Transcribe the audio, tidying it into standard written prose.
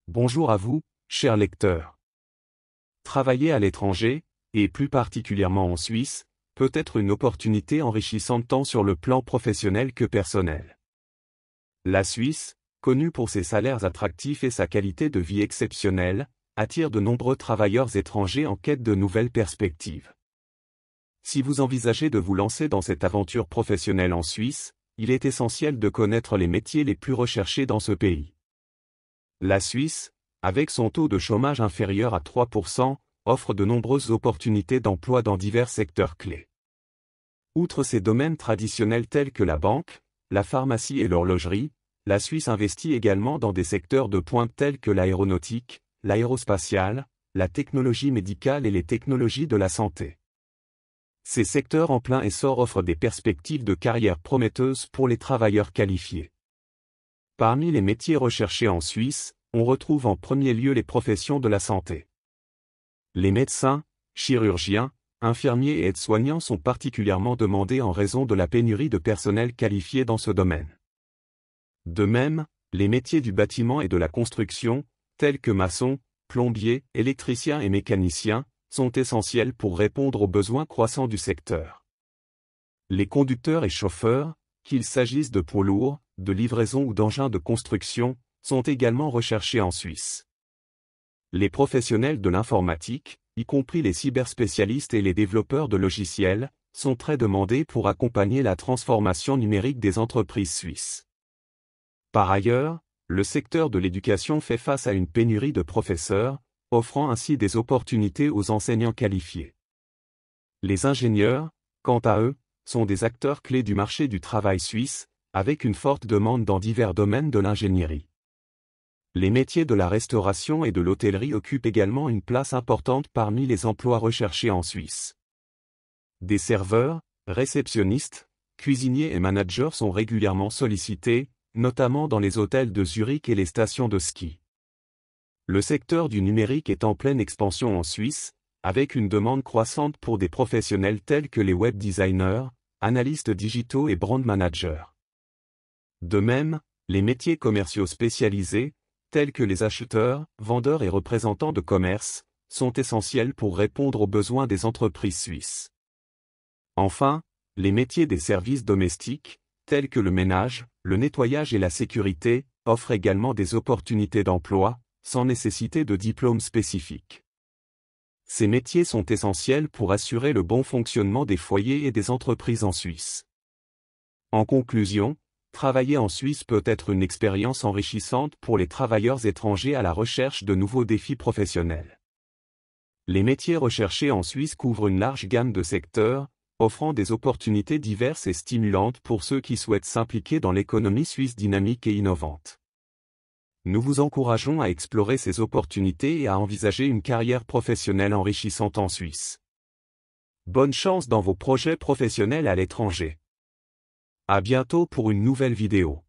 Bonjour à vous, chers lecteurs. Travailler à l'étranger, et plus particulièrement en Suisse, peut être une opportunité enrichissante tant sur le plan professionnel que personnel. La Suisse, connue pour ses salaires attractifs et sa qualité de vie exceptionnelle, attire de nombreux travailleurs étrangers en quête de nouvelles perspectives. Si vous envisagez de vous lancer dans cette aventure professionnelle en Suisse, il est essentiel de connaître les métiers les plus recherchés dans ce pays. La Suisse, avec son taux de chômage inférieur à 3%, offre de nombreuses opportunités d'emploi dans divers secteurs clés. Outre ces domaines traditionnels tels que la banque, la pharmacie et l'horlogerie, la Suisse investit également dans des secteurs de pointe tels que l'aéronautique, l'aérospatiale, la technologie médicale et les technologies de la santé. Ces secteurs en plein essor offrent des perspectives de carrière prometteuses pour les travailleurs qualifiés. Parmi les métiers recherchés en Suisse, on retrouve en premier lieu les professions de la santé. Les médecins, chirurgiens, infirmiers et aides-soignants sont particulièrement demandés en raison de la pénurie de personnel qualifié dans ce domaine. De même, les métiers du bâtiment et de la construction, tels que maçons, plombiers, électriciens et mécaniciens, sont essentiels pour répondre aux besoins croissants du secteur. Les conducteurs et chauffeurs, qu'il s'agisse de poids lourds, de livraison ou d'engins de construction, sont également recherchés en Suisse. Les professionnels de l'informatique, y compris les cyberspécialistes et les développeurs de logiciels, sont très demandés pour accompagner la transformation numérique des entreprises suisses. Par ailleurs, le secteur de l'éducation fait face à une pénurie de professeurs, offrant ainsi des opportunités aux enseignants qualifiés. Les ingénieurs, quant à eux, sont des acteurs clés du marché du travail suisse, avec une forte demande dans divers domaines de l'ingénierie. Les métiers de la restauration et de l'hôtellerie occupent également une place importante parmi les emplois recherchés en Suisse. Des serveurs, réceptionnistes, cuisiniers et managers sont régulièrement sollicités, notamment dans les hôtels de Zurich et les stations de ski. Le secteur du numérique est en pleine expansion en Suisse, avec une demande croissante pour des professionnels tels que les web designers, analystes digitaux et brand managers. De même, les métiers commerciaux spécialisés, tels que les acheteurs, vendeurs et représentants de commerce, sont essentiels pour répondre aux besoins des entreprises suisses. Enfin, les métiers des services domestiques, tels que le ménage, le nettoyage et la sécurité, offrent également des opportunités d'emploi, sans nécessité de diplôme spécifique. Ces métiers sont essentiels pour assurer le bon fonctionnement des foyers et des entreprises en Suisse. En conclusion, travailler en Suisse peut être une expérience enrichissante pour les travailleurs étrangers à la recherche de nouveaux défis professionnels. Les métiers recherchés en Suisse couvrent une large gamme de secteurs, offrant des opportunités diverses et stimulantes pour ceux qui souhaitent s'impliquer dans l'économie suisse dynamique et innovante. Nous vous encourageons à explorer ces opportunités et à envisager une carrière professionnelle enrichissante en Suisse. Bonne chance dans vos projets professionnels à l'étranger. À bientôt pour une nouvelle vidéo.